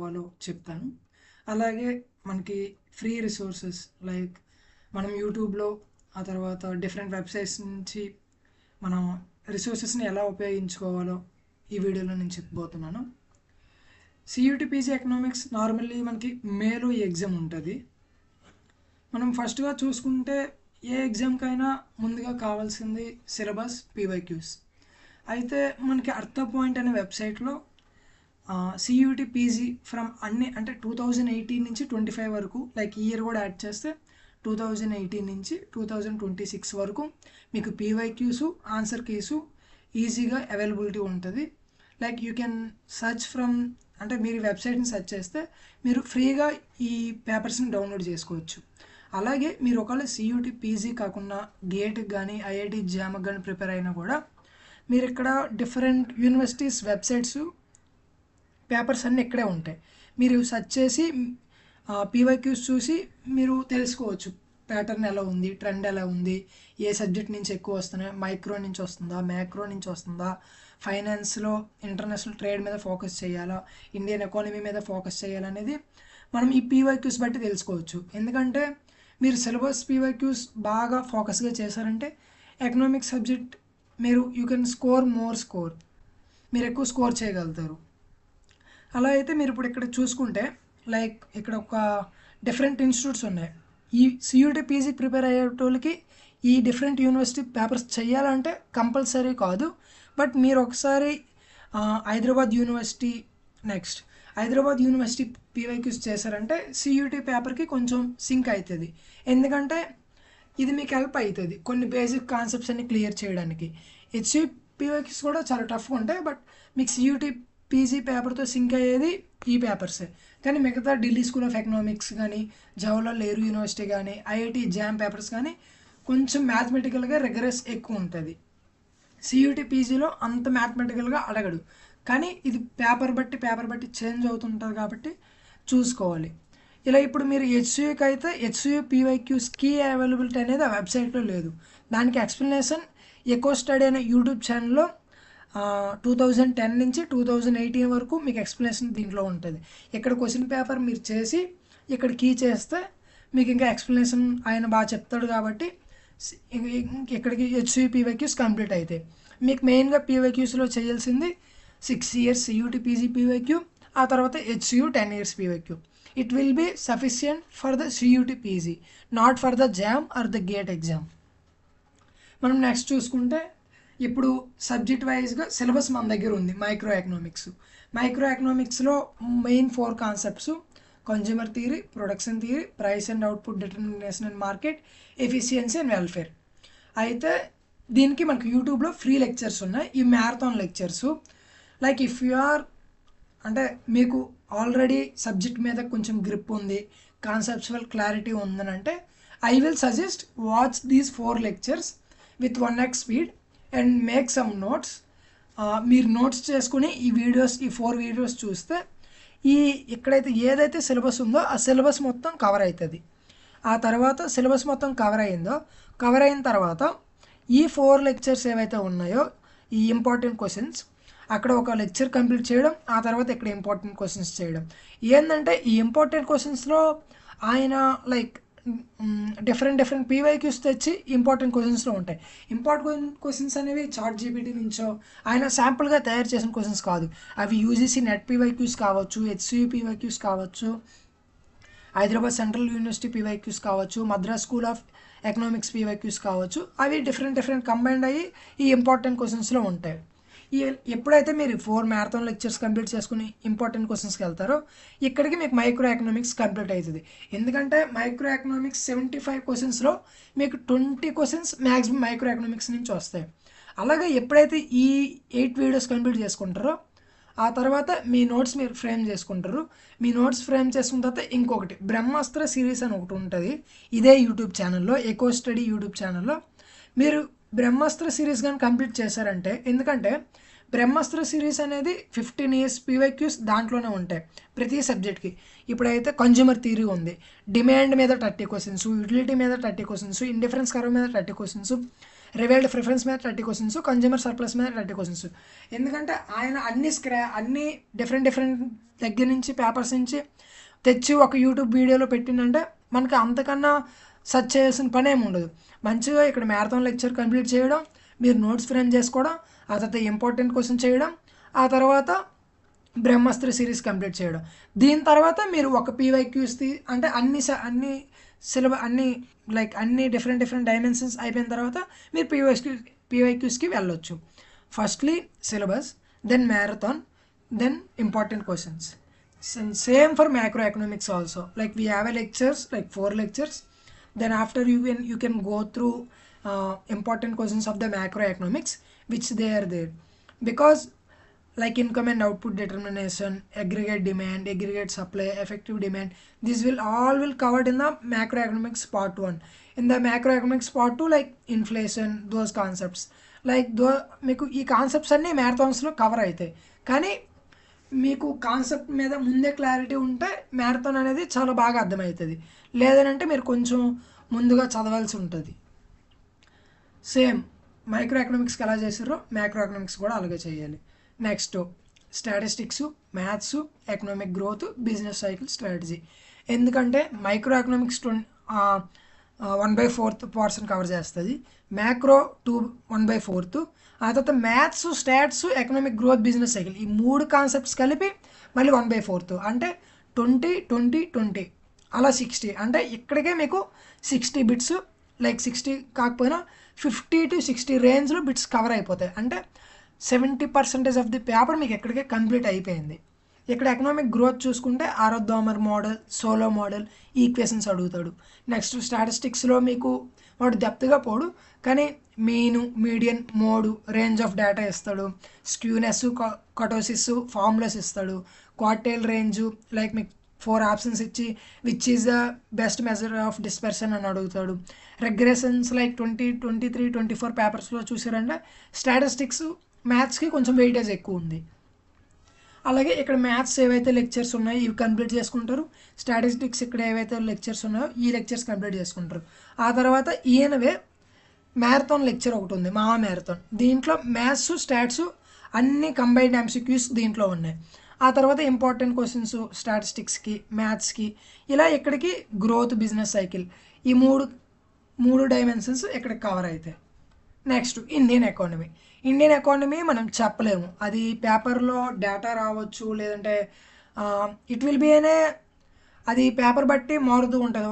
Follow చెప్తాను. అలాగే మనకి ఫ్రీ రిసోర్సెస్ లైక్ మనం యూట్యూబ్‌లో ఆ తర్వాత డిఫరెంట్ వెబ్‌సైట్స్ నుంచి మనం రిసోర్సెస్‌ని ఎలా ఉపయోగించుకోవాలో ఈ వీడియోలో నేను చెప్పబోతున్నాను. సీయూటీ పీజీ ఎకనామిక్స్ నార్మల్లీ మనకి మేలో ఈ ఎగ్జామ్ ఉంటుంది. మనం ఫస్ట్‌గా చూసుకుంటే ఏ ఎగ్జామ్‌కైనా ముందుగా కావాల్సింది సిలబస్, పీవైక్యూస్. అయితే మనకి అర్థ పాయింట్ అనే వెబ్‌సైట్‌లో సీయూటీ పీజీ ఫ్రమ్ అన్ని అంటే 2018 నుంచి 25 వరకు లైక్ ఈ ఇయర్ కూడా యాడ్ చేస్తే 2018 నుంచి 2026 వరకు మీకు పీవైక్యూస్ ఆన్సర్ కీసు ఈజీగా అవైలబిలిటీ ఉంటుంది. Like you can search from అంటే మీరు వెబ్సైట్ని సెర్చ్ చేస్తే మీరు ఫ్రీగా ఈ పేపర్స్ని డౌన్లోడ్ చేసుకోవచ్చు. అలాగే మీరు ఒకవేళ సీయూటీ పీజీ కాకుండా గేట్కి కానీ ఐఐటి జామ్కి కానీ ప్రిపేర్ అయినా కూడా మీరు ఇక్కడ డిఫరెంట్ యూనివర్సిటీస్ వెబ్సైట్స్ పేపర్స్ అన్నీ ఇక్కడే ఉంటాయి. మీరు సెర్చ్ చేసి పీవైక్యూస్ చూసి మీరు తెలుసుకోవచ్చు ప్యాటర్న్ ఎలా ఉంది, ట్రెండ్ ఎలా ఉంది, ఏ సబ్జెక్ట్ నుంచి ఎక్కువ వస్తున్నాయి, మైక్రో నుంచి వస్తుందా, మ్యాక్రో నుంచి వస్తుందా, ఫైనాన్స్లో ఇంటర్నేషనల్ ట్రేడ్ మీద ఫోకస్ చేయాలా, ఇండియన్ ఎకానమీ మీద ఫోకస్ చేయాలనేది మనం ఈ పీవైక్యూస్ బట్టి తెలుసుకోవచ్చు. ఎందుకంటే మీరు సిలబస్ పీవైక్యూస్ బాగా ఫోకస్గా చేశారంటే economics subject you can score మీరు ఎక్కువ స్కోర్ చేయగలుగుతారు. అలా అయితే మీరు ఇప్పుడు ఇక్కడ చూసుకుంటే లైక్ ఇక్కడ ఒక డిఫరెంట్ ఇన్స్టిట్యూట్స్ ఉన్నాయి. ఈ సీయూటీ పీజీ ప్రిపేర్ అయ్యేటోళ్ళకి ఈ డిఫరెంట్ యూనివర్సిటీ పేపర్స్ చేయాలంటే కంపల్సరీ కాదు. బట్ మీరు ఒకసారి Hyderabad university Hyderabad university PYQs చేశారంటే సీయూటీ పేపర్కి కొంచెం సింక్ అవుతుంది. ఎందుకంటే ఇది మీకు హెల్ప్ అవుతుంది కొన్ని బేసిక్ కాన్సెప్ట్స్ అన్ని క్లియర్ చేయడానికి. హెచ్యూ పీవైక్యూస్ కూడా చాలా టఫ్గా ఉంటాయి. బట్ మీకు సీయూటీ పీజీ పేపర్తో సింక్ అయ్యేది ఈ పేపర్సే. కానీ మిగతా ఢిల్లీ స్కూల్ ఆఫ్ ఎకనామిక్స్ కానీ, జవహర్లాల్ నెహ్రూ యూనివర్సిటీ కానీ, ఐఐటి జామ్ పేపర్స్ కానీ కొంచెం మ్యాథమెటికల్గా రిగరస్ ఎక్కువ ఉంటుంది. సీయూటీ పీజీలో అంత మ్యాథమెటికల్గా అడగడు, కానీ ఇది పేపర్ బట్టి చేంజ్ అవుతుంటుంది కాబట్టి చూసుకోవాలి. ఇలా ఇప్పుడు మీరు హెచ్సియూకి అయితే హెచ్సియూ పీవైక్యూస్ కీ అవైలబిలిటీ అనేది ఆ వెబ్సైట్లో లేదు. దానికి ఎక్స్ప్లెనేషన్ ఎకో స్టడీ అనే యూట్యూబ్ ఛానల్లో 2010 నుంచి 2018 వరకు మీకు ఎక్స్ప్లెనేషన్ దీంట్లో ఉంటుంది. ఇక్కడ క్వశ్చన్ పేపర్ మీరు చేసి ఇక్కడ కీ చేస్తే మీకు ఇంకా ఎక్స్ప్లెనేషన్ ఆయన బాగా చెప్తాడు కాబట్టి ఇక్కడికి హెచ్సియూ పీవైక్యూస్ కంప్లీట్ అవుతాయి. మీకు మెయిన్గా పీవైక్యూస్లో చేయాల్సింది 6 years సీయూటీ పీజీ పీవైక్యూ, ఆ తర్వాత HCU 10 years PYQ. It will be sufficient for the CUET PG, not for the JAM or the GATE exam. మనం నెక్స్ట్ చూసుకుంటే ఇప్పుడు సబ్జెక్ట్ వైజ్గా సిలబస్ మన దగ్గర ఉంది. మైక్రో ఎకనామిక్స్లో main 4 concepts: consumer theory, production theory, price and output determination and market, efficiency and welfare. అయితే దీనికి మనకు యూట్యూబ్లో ఫ్రీ లెక్చర్స్ ఉన్నాయి. ఈ marathon lectures like if you are అంటే మీకు ఆల్రెడీ సబ్జెక్ట్ మీద కొంచెం గ్రిప్ ఉంది, కాన్సెప్చువల్ క్లారిటీ ఉందని అంటే I will suggest watch these 4 lectures with 1x speed and make some notes. మీరు నోట్స్ చేసుకుని ఈ 4 వీడియోస్ చూస్తే ఇక్కడైతే ఏదైతే సిలబస్ ఉందో ఆ సిలబస్ మొత్తం కవర్ అవుతుంది. ఆ తర్వాత సిలబస్ మొత్తం కవర్ అయిన తర్వాత ఈ 4 లెక్చర్స్ ఏవైతే ఉన్నాయో ఈ ఇంపార్టెంట్ క్వశ్చన్స్ అక్కడ ఒక లెక్చర్ కంప్లీట్ చేయడం, ఆ తర్వాత ఇక్కడ ఇంపార్టెంట్ క్వశ్చన్స్ చేయడం. ఏంటంటే ఈ ఇంపార్టెంట్ క్వశ్చన్స్లో ఆయన లైక్ డిఫరెంట్ పీవైక్యూస్ తెచ్చి ఇంపార్టెంట్ క్వశ్చన్స్లో ఉంటాయి. ఇంపార్టెంట్ క్వశ్చన్స్ అనేవి చాట్ జీపీటీ నుంచో ఆయన శాంపుల్గా తయారు చేసిన క్వశ్చన్స్ కాదు. అవి యూజీసీ నెట్ పీవైక్యూస్ కావచ్చు, హెచ్సియూ పీవైక్యూస్ కావచ్చు, హైదరాబాద్ సెంట్రల్ యూనివర్సిటీ పీవైక్యూస్ కావచ్చు, Madras school of economics PYQs కావచ్చు. అవి డిఫరెంట్ కంబైండ్ అయ్యి ఈ ఇంపార్టెంట్ క్వశ్చన్స్లో ఉంటాయి. ఎప్పుడైతే మీరు 4 మ్యారథాన్ లెక్చర్స్ కంప్లీట్ చేసుకుని ఇంపార్టెంట్ క్వశ్చన్స్కి వెళ్తారో ఇక్కడికి మీకు మైక్రో ఎకనామిక్స్ కంప్లీట్ అవుతుంది. ఎందుకంటే మైక్రో ఎకనామిక్స్ 75 క్వశ్చన్స్లో మీకు 20 క్వశ్చన్స్ మ్యాక్సిమం మైక్రో ఎకనామిక్స్ నుంచి వస్తాయి. అలాగే ఎప్పుడైతే ఈ 8 వీడియోస్ కంప్లీట్ చేసుకుంటారో ఆ తర్వాత మీ నోట్స్ మీరు ఫ్రేమ్ చేసుకుంటారు. మీ నోట్స్ ఫ్రేమ్ చేసుకున్న తర్వాత ఇంకొకటి బ్రహ్మాస్త్ర సిరీస్ అని ఒకటి ఉంటుంది. ఇదే యూట్యూబ్ ఛానల్లో, ఎకో స్టడీ యూట్యూబ్ ఛానల్లో మీరు బ్రహ్మాస్త్ర సిరీస్ కానీ కంప్లీట్ చేశారంటే, ఎందుకంటే బ్రహ్మాస్త్ర సిరీస్ అనేది 15 years పీవైక్యూస్ దాంట్లోనే ఉంటాయి ప్రతి సబ్జెక్ట్కి. ఇప్పుడైతే కన్జ్యూమర్ థియరీ ఉంది, డిమాండ్ మీద 30 క్వశ్చన్స్, యూటిలిటీ మీద 30 క్వశ్చన్స్, ఇండిఫరెన్స్ కర్వ్ మీద 30 క్వశ్చన్స్, రివైల్డ్ ప్రిఫరెన్స్ మీద 30 క్వశ్చన్స్, కన్జ్యూమర్ సర్ప్లస్ మీద 30 క్వశ్చన్స్. ఎందుకంటే ఆయన అన్ని డిఫరెంట్ దగ్గర నుంచి పేపర్స్ నుంచి తెచ్చి ఒక యూట్యూబ్ వీడియోలో పెట్టిందంటే మనకి అంతకన్నా సెర్చ్ చేయాల్సిన పని ఏమి ఉండదు. మంచిగా ఇక్కడ మ్యారథాన్ లెక్చర్ కంప్లీట్ చేయడం, మీరు నోట్స్ ఫ్రేమ్ చేసుకోవడం, ఆ తర్వాత ఇంపార్టెంట్ క్వశ్చన్ చేయడం, ఆ తర్వాత బ్రహ్మాస్త్ర సిరీస్ కంప్లీట్ చేయడం. దీని తర్వాత మీరు ఒక పీవైక్యూస్ అంటే అన్ని సిలబస్ అన్ని డిఫరెంట్ డైమెన్షన్స్ అయిపోయిన తర్వాత మీరు పీవైక్యూస్కి వెళ్ళొచ్చు. Firstly syllabus, then marathon, then important questions. Same for macroeconomics also. Like we have a lectures, like 4 lectures. Then after you can go through important questions of the macroeconomics, which they are there. Because like income and output determination, aggregate demand, aggregate supply, effective demand, this will covered in the macroeconomics part 1. In the macroeconomics part 2, like inflation, those concepts. Like మీకు ఈ concepts అన్నీ మ్యారథాన్స్లో cover అవుతాయి. కానీ మీకు concept మీద ముందే clarity ఉంటే marathon అనేది చాలా బాగా అర్థమవుతుంది. లేదనంటే మీరు కొంచెం ముందుగా చదవాల్సి ఉంటుంది. సేమ్ మైక్రో ఎకనామిక్స్కి ఎలా చేసారో మ్యాక్రో ఎకనామిక్స్ కూడా అలాగే చేయాలి. Next statistics, maths, economic growth, business cycle, strategy. ఎందుకంటే మైక్రో ఎకనామిక్స్ 1/4 పోర్షన్ కవర్ చేస్తుంది, మ్యాక్రో 1/4, ఆ తర్వాత maths, stats, economic growth, business cycle, ఈ 3 కాన్సెప్ట్స్ కలిపి మళ్ళీ 1/4 అంటే 20 అలా 60. అంటే ఇక్కడికే మీకు 60 బిట్స్, లైక్ 60 కాకపోయినా 50 to 60 రేంజ్లో బిట్స్ కవర్ అయిపోతాయి. అంటే 70% ఆఫ్ ది పేపర్ మీకు ఎక్కడికే కంప్లీట్ అయిపోయింది. ఇక్కడ ఎకనామిక్ గ్రోత్ చూసుకుంటే Harrod Domar model, Solow model, equations అడుగుతాడు. నెక్స్ట్ స్టాటిస్టిక్స్లో మీకు వాడు డెప్త్గా పోడు, కానీ mean, median, mode, range of data ఇస్తాడు. స్క్యూనెస్, కటోసిస్, ఫార్ములాస్ ఇస్తాడు. క్వార్టైల్ రేంజు, లైక్ మీకు 4 ఆప్షన్స్ ఇచ్చి which is the best measure of dispersion అని అడుగుతాడు. రెగ్రెషన్స్ లైక్ 23, 24 పేపర్స్లో చూసారంటే స్టాటిస్టిక్స్, మ్యాథ్స్కి కొంచెం వెయిటేజ్ ఎక్కువ ఉంది. అలాగే ఇక్కడ మ్యాథ్స్ ఏవైతే లెక్చర్స్ ఉన్నాయో ఇవి కంప్లీట్ చేసుకుంటారు. స్టాటిస్టిక్స్ ఇక్కడ ఏవైతే లెక్చర్స్ ఉన్నాయో ఈ లెక్చర్స్ కంప్లీట్ చేసుకుంటారు. ఆ తర్వాత ఈయనవే మ్యారథాన్ లెక్చర్ ఒకటి ఉంది, మహా మ్యారథాన్. దీంట్లో మ్యాథ్స్, స్టాట్స్ అన్ని కంబైన్డ్ ఎంసీక్యూస్ దీంట్లో ఉన్నాయి. ఆ తర్వాత ఇంపార్టెంట్ క్వశ్చన్స్ స్టాటిస్టిక్స్కి, మ్యాథ్స్కి, ఇలా ఇక్కడికి గ్రోత్, బిజినెస్ సైకిల్, ఈ మూడు డైమెన్షన్స్ ఇక్కడికి కవర్ అవుతాయి. నెక్స్ట్ ఇండియన్ ఎకానమీ మనం చెప్పలేము, అది పేపర్లో డేటా రావచ్చు, లేదంటే ఇట్ విల్ బి అది పేపర్ బట్టి మారుతూ ఉంటుంది.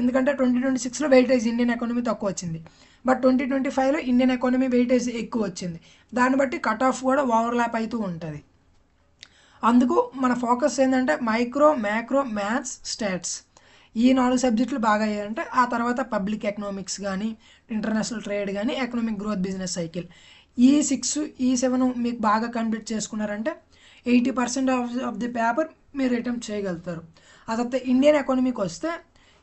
ఎందుకంటే 2026లో వెయిటేజ్ ఇండియన్ ఎకానమీ తక్కువ వచ్చింది, బట్ 2025లో ఇండియన్ ఎకానమీ వెయిటేజ్ ఎక్కువ వచ్చింది. దాన్ని బట్టి కట్ ఆఫ్ కూడా ఓవర్లాప్ అవుతూ ఉంటుంది. అందుకు మన ఫోకస్ ఏంటంటే మైక్రో, మ్యాక్రో, మ్యాథ్స్, స్టాట్స్, ఈ 4 సబ్జెక్టులు బాగా అయ్యాయంటే ఆ తర్వాత పబ్లిక్ ఎకనామిక్స్ కానీ, ఇంటర్నేషనల్ ట్రేడ్ కానీ, ఎకనామిక్ గ్రోత్, బిజినెస్ సైకిల్, ఈ 6, ఈ 7 మీకు బాగా కంప్లీట్ చేసుకున్నారంటే 80% ఆఫ్ ది పేపర్ మీరు అటెంప్ట్ చేయగలుగుతారు. ఆ తర్వాత ఇండియన్ ఎకానమీకి వస్తే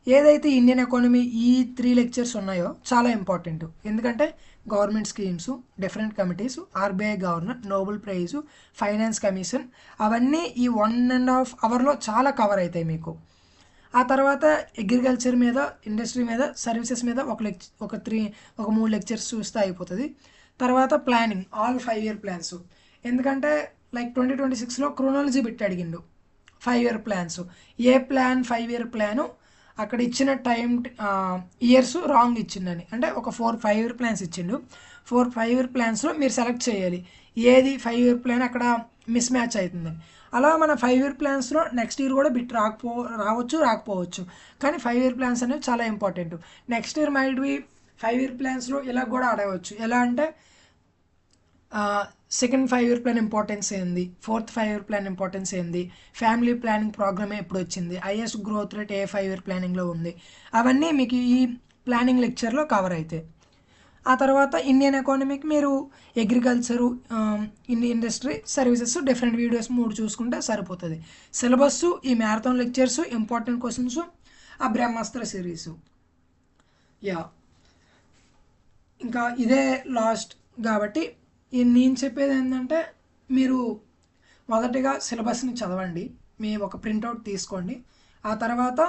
ఏదైతే ఇండియన్ ఎకానమీ ఈ 3 లెక్చర్స్ ఉన్నాయో చాలా ఇంపార్టెంట్. ఎందుకంటే government schemes, different committees, RBI governor, Nobel prize, finance commission, అవన్నీ ఈ 1.5 అవర్లో చాలా కవర్ అవుతాయి మీకు. ఆ తర్వాత అగ్రికల్చర్ మీద, ఇండస్ట్రీ మీద, సర్వీసెస్ మీద ఒక 3 లెక్చర్స్ చూస్తే అయిపోతుంది. తర్వాత ప్లానింగ్, ఆల్ 5 year ప్లాన్స్. ఎందుకంటే లైక్ 2026లో క్రోనాలజీ పెట్టి అడిగిండు 5 year ప్లాన్స్. ఏ ప్లాన్ 5 year ప్లాను అక్కడ ఇచ్చిన ఇయర్స్ రాంగ్ ఇచ్చిందని, అంటే ఒక 5 year ప్లాన్స్ ఇచ్చిండు. 5 year ప్లాన్స్లో మీరు సెలెక్ట్ చేయాలి ఏది 5 year ప్లాన్ అక్కడ మిస్ మ్యాచ్ అవుతుందని. అలా మన 5 year ప్లాన్స్లో నెక్స్ట్ ఇయర్ కూడా బిట్ రావచ్చు, రాకపోవచ్చు. కానీ 5 year ప్లాన్స్ అనేవి చాలా important. Next year might be 5 year ప్లాన్స్లో ఇలా కూడా అడగవచ్చు. ఎలా అంటే సెకండ్ 5 year ప్లాన్ ఇంపార్టెన్స్ ఏంది, 4th 5 year ప్లాన్ ఇంపార్టెన్స్ ఏంది, ఫ్యామిలీ ప్లానింగ్ ప్రోగ్రామ్ ఎప్పుడు వచ్చింది, హైయెస్ట్ గ్రోత్ రేట్ ఏ 5 year ప్లానింగ్లో ఉంది, అవన్నీ మీకు ఈ ప్లానింగ్ లెక్చర్లో కవర్ అవుతాయి. ఆ తర్వాత ఇండియన్ ఎకానమీకి మీరు agriculture, industry, services, different videos 3 చూసుకుంటే సరిపోతుంది. సిలబస్, ఈ మ్యారథాన్ లెక్చర్స్, ఇంపార్టెంట్ క్వశ్చన్స్, ఆ బ్రహ్మాస్త్ర సిరీసు. ఇంకా ఇదే లాస్ట్ కాబట్టి నేను చెప్పేది ఏంటంటే మీరు మొదటిగా సిలబస్ని చదవండి, మీ ఒక ప్రింట్అవుట్ తీసుకోండి. ఆ తర్వాత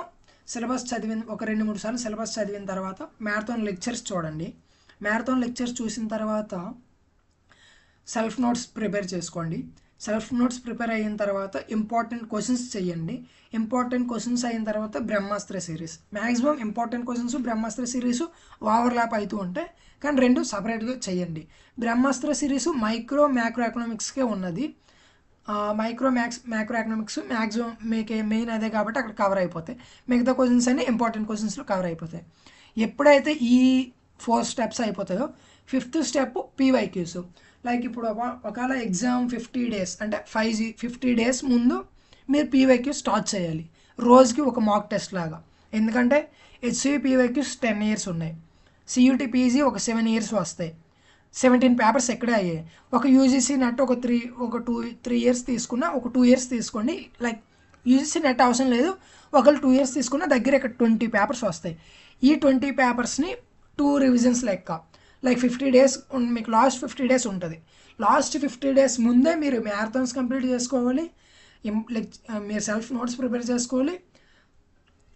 సిలబస్ చదివిన ఒక 2-3 సార్లు సిలబస్ చదివిన తర్వాత మ్యారథాన్ లెక్చర్స్ చూడండి. మ్యారథాన్ లెక్చర్స్ చూసిన తర్వాత సెల్ఫ్ నోట్స్ ప్రిపేర్ చేసుకోండి. సెల్ఫ్ నోట్స్ ప్రిపేర్ అయిన తర్వాత ఇంపార్టెంట్ క్వశ్చన్స్ చేయండి. ఇంపార్టెంట్ క్వశ్చన్స్ అయిన తర్వాత బ్రహ్మాస్త్ర సిరీస్. మ్యాక్సిమం ఇంపార్టెంట్ క్వశ్చన్స్ బ్రహ్మాస్త్ర సిరీస్ ఓవర్లాప్ అవుతూ ఉంటాయి, కానీ రెండు సపరేట్గా చేయండి. బ్రహ్మాస్త్ర సిరీస్ మైక్రో మ్యాక్రో ఎకనామిక్స్కే ఉన్నది. మ్యాక్రో ఎకనామిక్స్ మ్యాక్సిమం మీకు మెయిన్ అదే కాబట్టి అక్కడ కవర్ అయిపోతాయి. మిగతా క్వశ్చన్స్ అన్ని ఇంపార్టెంట్ క్వశ్చన్స్లో కవర్ అయిపోతాయి. ఎప్పుడైతే ఈ 4 స్టెప్స్ అయిపోతాయో 5th స్టెప్ పీవైక్యూస్. లైక్ ఇప్పుడు ఒకవేళ ఎగ్జామ్ 50 డేస్ అంటే 50 డేస్ ముందు మీరు పీవైక్యూస్ స్టార్ట్ చేయాలి. రోజుకి ఒక మాక్ టెస్ట్ లాగా. ఎందుకంటే హెచ్సియు పీవైక్యూస్ 10 ఇయర్స్ ఉన్నాయి, సియూటీ పీజీ ఒక 7 ఇయర్స్ వస్తాయి. 17 పేపర్స్ ఎక్కడే అయ్యాయి. ఒక యూజీసీ నెట్ ఒక 3 ఇయర్స్ తీసుకున్నా, ఒక 2 ఇయర్స్ తీసుకోండి. లైక్ యూజీసీ నెట్ అవసరం లేదు, ఒకళ్ళు 2 ఇయర్స్ తీసుకున్న దగ్గర ఇక్కడ 20 పేపర్స్ వస్తాయి. ఈ 20 పేపర్స్ని 2 రివిజన్స్ లెక్క. లైక్ 50 డేస్ మీకు లాస్ట్ 50 డేస్ ఉంటుంది. లాస్ట్ 50 డేస్ ముందే మీరు మ్యారథాన్స్ కంప్లీట్ చేసుకోవాలి, మీరు సెల్ఫ్ నోట్స్ ప్రిపేర్ చేసుకోవాలి.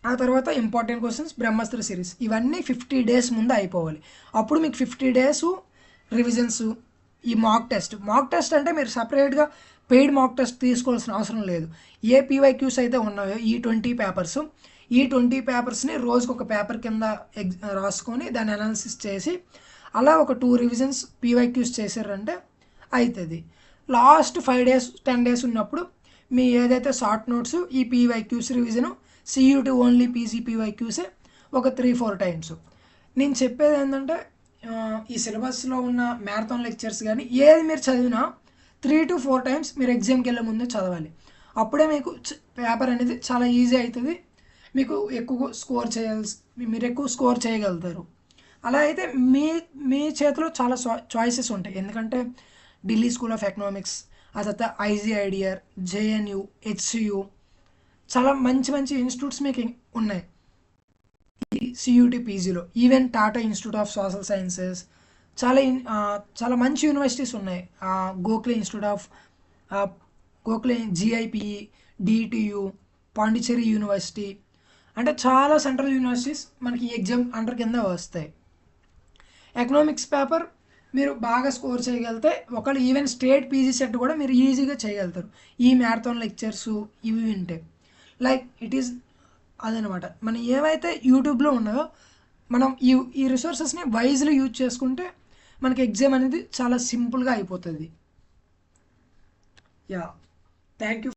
ఆ తర్వాత ఇంపార్టెంట్ క్వశ్చన్స్ బ్రహ్మాస్త్ర సిరీస్ ఇవన్నీ 50 డేస్ ముందు అయిపోవాలి. అప్పుడు మీకు 50 డేస్ రివిజన్స్, ఈ మాక్ టెస్ట్ అంటే మీరు సపరేట్గా పెయిడ్ మాక్ టెస్ట్ తీసుకోవాల్సిన అవసరం లేదు. ఏ పీవైక్యూస్ అయితే ఉన్నాయో ఈ 20 పేపర్స్, ఈ 20 పేపర్స్ని రోజుకు ఒక పేపర్ కింద రాసుకొని దాన్ని అనాలిసిస్ చేసి అలా ఒక 2 రివిజన్స్ పీవైక్యూస్ చేశారంటే అవుతుంది. లాస్ట్ 5 డేస్ 10 డేస్ ఉన్నప్పుడు మీ ఏదైతే షార్ట్ నోట్స్ ఈ PYQs revision CUET only PC పీవైక్యూసే ఒక 3-4 టైమ్స్. నేను చెప్పేది ఏంటంటే ఈ సిలబస్లో ఉన్న మ్యారథాన్ లెక్చర్స్ కానీ ఏది మీరు చదివినా 3 to 4 టైమ్స్ మీరు ఎగ్జామ్కి వెళ్ళే ముందే చదవాలి. అప్పుడే మీకు పేపర్ అనేది చాలా ఈజీ అవుతుంది, మీకు ఎక్కువ మీరు ఎక్కువ స్కోర్ చేయగలుగుతారు. అలా అయితే మీ చేతిలో చాలా చాయిసెస్ ఉంటాయి. ఎందుకంటే ఢిల్లీ స్కూల్ ఆఫ్ ఎకనామిక్స్, ఆ తర్వాత ఐజీఐడిఆర్, జేఎన్యూ, హెచ్సియు చాలా మంచి ఇన్స్టిట్యూట్స్ మీకు ఉన్నాయి ఈ సియూటీ పీజీలో. Even Tata institute of social sciences చాలా మంచి యూనివర్సిటీస్ ఉన్నాయి. Gokhale institute of Gokhale, GIPE, DTU, Pondicherry university, అంటే చాలా సెంట్రల్ యూనివర్సిటీస్ మనకి ఎగ్జామ్ అండర్ కింద వస్తాయి. ఎకనామిక్స్ పేపర్ మీరు బాగా స్కోర్ చేయగలిగితే ఒకళ్ళు ఈవెన్ స్టేట్ పీజీ సెట్ కూడా మీరు ఈజీగా చేయగలుగుతారు ఈ మ్యారథాన్ లెక్చర్స్ ఇవి వింటే. లైక్ ఇట్ ఈస్ అదనమాట. మనం ఏవైతే యూట్యూబ్లో ఉన్నాయో మనం ఈ రిసోర్సెస్ని వైజ్లీ యూజ్ చేసుకుంటే మనకి ఎగ్జామ్ అనేది చాలా సింపుల్గా అయిపోతుంది. Yeah, thank you.